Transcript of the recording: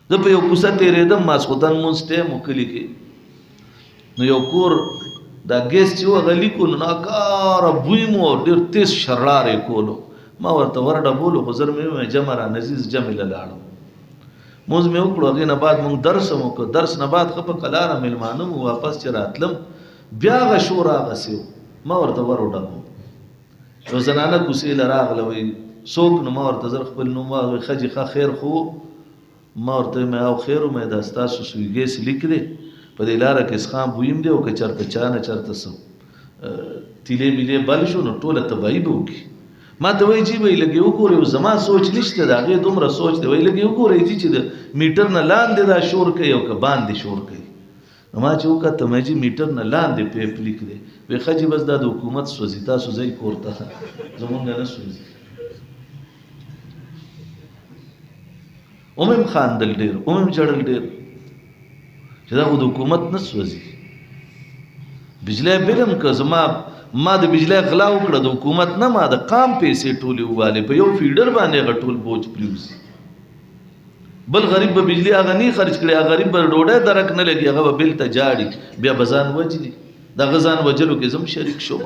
زه په یو کوڅه تېرېدم ماسخوتن مونځ ټایم و کلي کې نو یو کور دا ګیس چې و هغه لیکو نو ناکاره بوی مو ډېر تیز شرار یې کولو ما ورته ورډبولو خو زر مې وویل جمع را نزیز جمع له لاړم مونځ مې وکړو هغې نه بعد مونږ درس هم وکړو درس نه بعد ښه په قلاره مېلمانه مو واپس چې راتلم بیا هغه شور هغسې و ما ورته ورډبو یو زنانه کوڅې له راغله وایي څوک نو ما ورته زر خپل نوم وایي ښځې ښه خیر خو ما ورته ویل او خیر و مې دا ستاسو سوی ګیس لیک دی په دې لاره کې اسخام بویم دی او که چېرته چا نه چېرته څه تیلې میلې بل شو نو ټوله تباهي به وکړي ما ته وایي جی وایي لږې وګورئ زما سوچ نشته د هغې دومره سوچ دی وایي لږې وګورئ جي چې د میټر نه لاندې دا شور کوي او که باندې شور کوي نو ما چې وکتم جي میټر نه لاندې پیپ لیک دی وایي ښه جي بس دا د حکومت سوځي تاسو ځئ کور ته زمونږ نه سوځي هم خاندل ډېر هم جړل ډېر چې دا خو د حکومت نه سوځي بجلی بل هم که ما د بجلی غلا وکړه د حکومت نه ما د قام پیسې ټولې ووالې په یو فیډر باندې هغه ټول بوج پرېوځي بل غریب به بجلی هغه نه خرج کړي هغه غریب به ډوډۍ درک نه لګي هغه به بل ته جاړي بیا به ځان وجلي دغه ځان وجلو کې زه هم شریک شوم